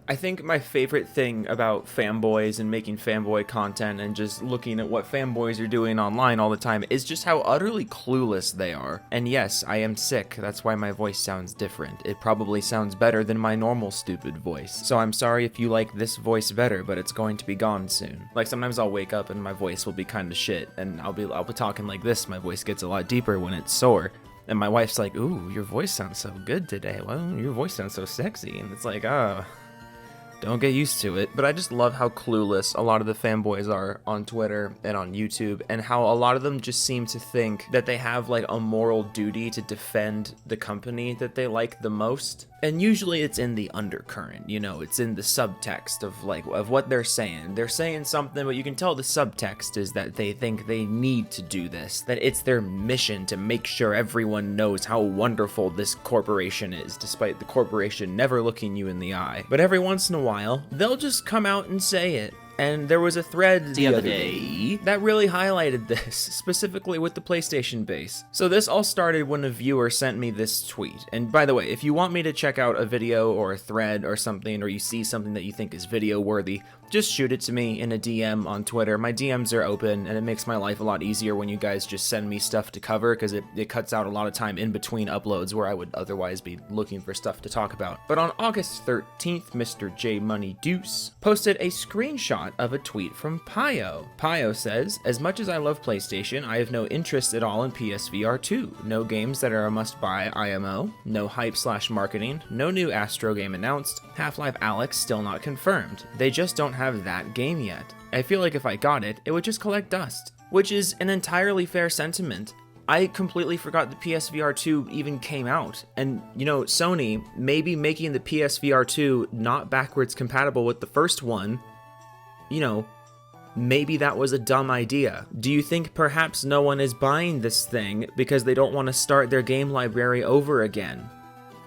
I think my favorite thing about fanboys and making fanboy content and just looking at what fanboys are doing online all the time is just how utterly clueless they are. And yes, I am sick. That's why my voice sounds different. It probably sounds better than my normal stupid voice. So I'm sorry if you like this voice better, but it's going to be gone soon. Like sometimes I'll wake up and my voice will be kind of shit, and I'll be talking like this. My voice gets a lot deeper when it's sore. And my wife's like, "Ooh, your voice sounds so good today. Well, your voice sounds so sexy." And it's like, oh, don't get used to it. But I just love how clueless a lot of the fanboys are on Twitter and on YouTube, and how a lot of them just seem to think that they have like a moral duty to defend the company that they like the most. And usually it's in the undercurrent, you know, it's in the subtext of what they're saying. They're saying something, but you can tell the subtext is that they think they need to do this, that it's their mission to make sure everyone knows how wonderful this corporation is, despite the corporation never looking you in the eye. But every once in a while, they'll just come out and say it. And there was a thread the other day that really highlighted this, specifically with the PlayStation base. So this all started when a viewer sent me this tweet. And by the way, if you want me to check out a video or a thread or something, or you see something that you think is video worthy, just shoot it to me in a DM on Twitter. My DMs are open, and it makes my life a lot easier when you guys just send me stuff to cover, because it cuts out a lot of time in between uploads where I would otherwise be looking for stuff to talk about. But on August 13th, Mr. J Money Deuce posted a screenshot of a tweet from Pio. Pio says, "As much as I love PlayStation, I have no interest at all in PSVR2. No games that are a must-buy IMO, no hype/marketing, no new Astro game announced, Half-Life Alyx still not confirmed. They just don't have that game yet. I feel like if I got it, it would just collect dust." Which is an entirely fair sentiment. I completely forgot the PSVR2 even came out. And, you know, Sony maybe making the PSVR2 not backwards compatible with the first one, you know, maybe that was a dumb idea. Do you think perhaps no one is buying this thing because they don't want to start their game library over again?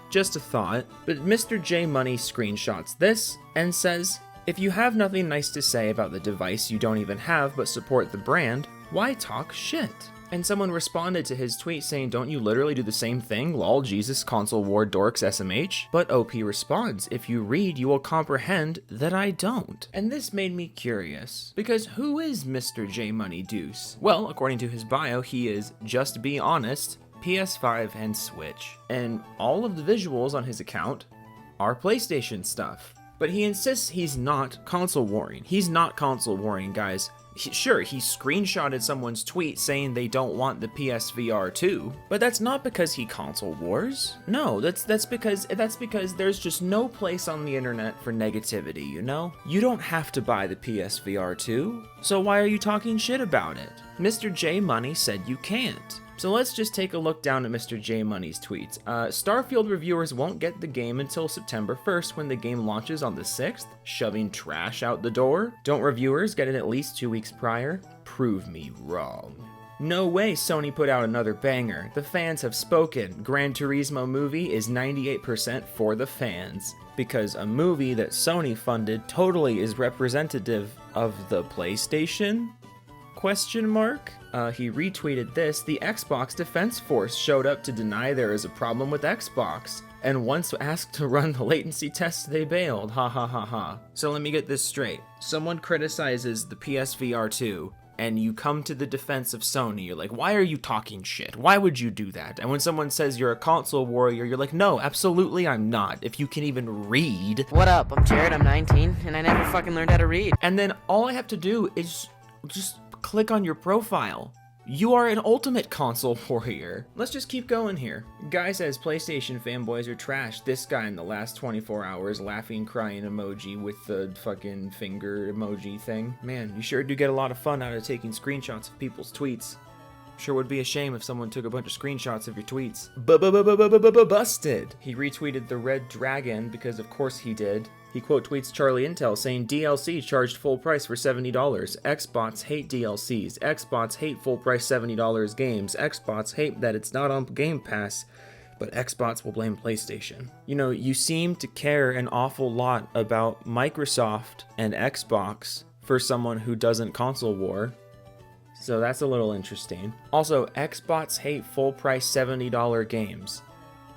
Just a thought. But Mr. J Money screenshots this and says, "If you have nothing nice to say about the device you don't even have but support the brand, why talk shit?" And someone responded to his tweet saying, "Don't you literally do the same thing? Lol, Jesus, console war dorks, SMH." But OP responds, "If you read, you will comprehend that I don't." And this made me curious, because who is Mr. J Money Deuce? Well, according to his bio, he is, just be honest, PS5 and Switch. And all of the visuals on his account are PlayStation stuff. But he insists he's not console warring. He's not console warring, guys. Sure, he screenshotted someone's tweet saying they don't want the PSVR2, but that's not because he console wars. No, that's because there's just no place on the internet for negativity, you know? You don't have to buy the PSVR2, so why are you talking shit about it? Mr. J Money said you can't. So let's just take a look down at Mr. J Money's tweets. Starfield reviewers won't get the game until September 1st when the game launches on the 6th. Shoving trash out the door. Don't reviewers get it at least 2 weeks prior? Prove me wrong. No way Sony put out another banger. The fans have spoken. Gran Turismo movie is 98% for the fans. Because a movie that Sony funded totally is representative of the PlayStation? Question mark? He retweeted this. The Xbox Defense Force showed up to deny there is a problem with Xbox, and once asked to run the latency tests, they bailed. Ha ha ha ha. So let me get this straight. Someone criticizes the PSVR2, and you come to the defense of Sony. You're like, why are you talking shit? Why would you do that? And when someone says you're a console warrior, you're like, no, absolutely I'm not. If you can even read. What up? I'm Jared, I'm 19, and I never fucking learned how to read. And then all I have to do is just click on your profile. You are an ultimate console warrior. Let's just keep going here. Guy says PlayStation fanboys are trash. This guy in the last 24 hours, laughing, crying emoji with the fucking finger emoji thing. Man, you sure do get a lot of fun out of taking screenshots of people's tweets. Sure would be a shame if someone took a bunch of screenshots of your tweets. Busted! He retweeted the Red Dragon because of course he did. He quote tweets Charlie Intel saying DLC charged full price for $70. Xbots hate DLCs. Xbots hate full price $70 games. Xbots hate that it's not on Game Pass. But Xbots will blame PlayStation. You know, you seem to care an awful lot about Microsoft and Xbox for someone who doesn't console war. So that's a little interesting. Also, Xbots hate full price $70 games.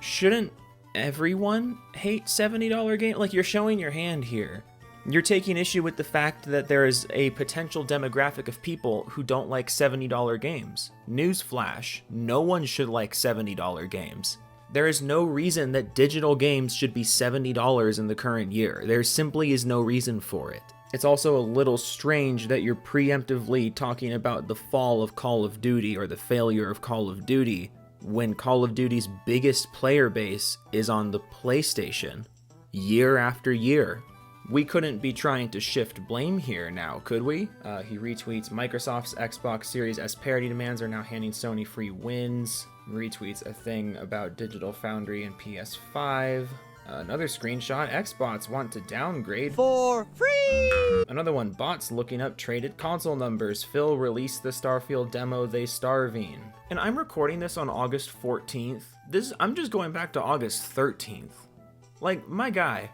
Shouldn't everyone hate $70 game? Like, you're showing your hand here. You're taking issue with the fact that there is a potential demographic of people who don't like $70 games. Newsflash, no one should like $70 games. There is no reason that digital games should be $70 in the current year. There simply is no reason for it. It's also a little strange that you're preemptively talking about the fall of Call of Duty or the failure of Call of Duty when Call of Duty's biggest player base is on the PlayStation year after year. We couldn't be trying to shift blame here now, could we? He retweets Microsoft's Xbox Series S parity demands are now handing Sony free wins. Retweets a thing about Digital Foundry and PS5. Another screenshot, Xbots want to downgrade for free. Another one, bots looking up traded console numbers. Phil released the Starfield demo, they starving. And I'm recording this on August 14th. I'm just going back to August 13th. Like, my guy,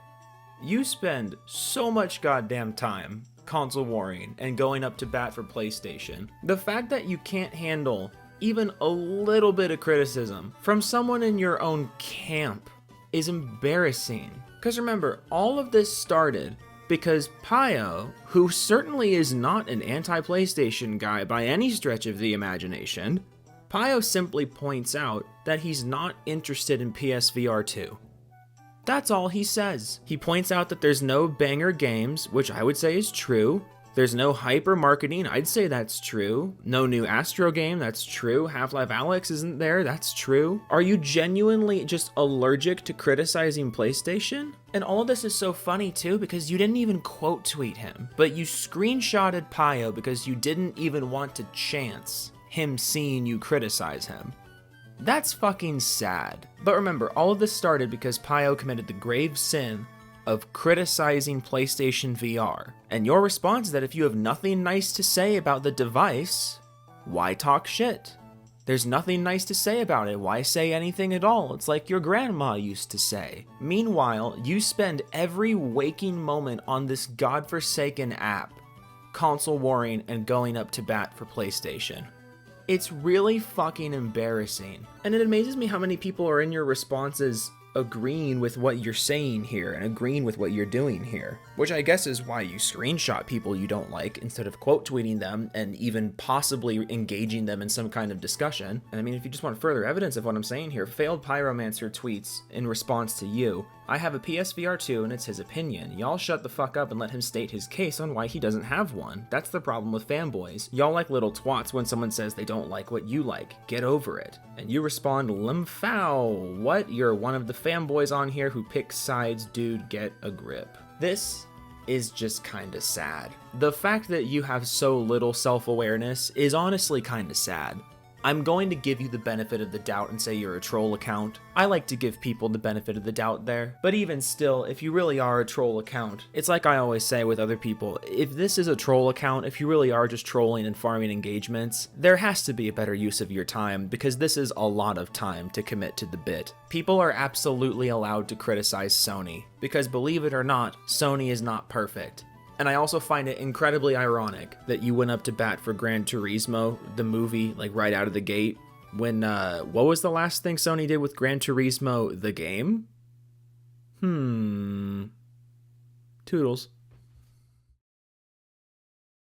you spend so much goddamn time console warring and going up to bat for PlayStation. The fact that you can't handle even a little bit of criticism from someone in your own camp is embarrassing. Because remember, all of this started because Pio, who certainly is not an anti-PlayStation guy by any stretch of the imagination, Pio simply points out that he's not interested in PSVR2. That's all he says. He points out that there's no banger games, which I would say is true. There's no hyper marketing, I'd say that's true. No new Astro game, that's true. Half-Life Alyx isn't there, that's true. Are you genuinely just allergic to criticizing PlayStation? And all of this is so funny too because you didn't even quote tweet him, but you screenshotted Pio because you didn't even want to chance him seeing you criticize him. That's fucking sad. But remember, all of this started because Pio committed the grave sin of criticizing PlayStation VR. And your response is that if you have nothing nice to say about the device, why talk shit? There's nothing nice to say about it, why say anything at all? It's like your grandma used to say. Meanwhile, you spend every waking moment on this godforsaken app, console warring and going up to bat for PlayStation. It's really fucking embarrassing. And it amazes me how many people are in your responses agreeing with what you're saying here and agreeing with what you're doing here, which I guess is why you screenshot people you don't like instead of quote tweeting them and even possibly engaging them in some kind of discussion. And I mean, if you just want further evidence of what I'm saying here, Failed Pyromancer tweets in response to you, I have a PSVR2 and it's his opinion. Y'all shut the fuck up and let him state his case on why he doesn't have one. That's the problem with fanboys. Y'all like little twats when someone says they don't like what you like. Get over it. And you respond, Limfow. What? You're one of the fanboys on here who picks sides, dude, get a grip. This is just kinda sad. The fact that you have so little self-awareness is honestly kinda sad. I'm going to give you the benefit of the doubt and say you're a troll account. I like to give people the benefit of the doubt there. But even still, if you really are a troll account, it's like I always say with other people, if this is a troll account, if you really are just trolling and farming engagements, there has to be a better use of your time because this is a lot of time to commit to the bit. People are absolutely allowed to criticize Sony because believe it or not, Sony is not perfect. And I also find it incredibly ironic that you went up to bat for Gran Turismo, the movie, like right out of the gate. When, what was the last thing Sony did with Gran Turismo, the game? Toodles.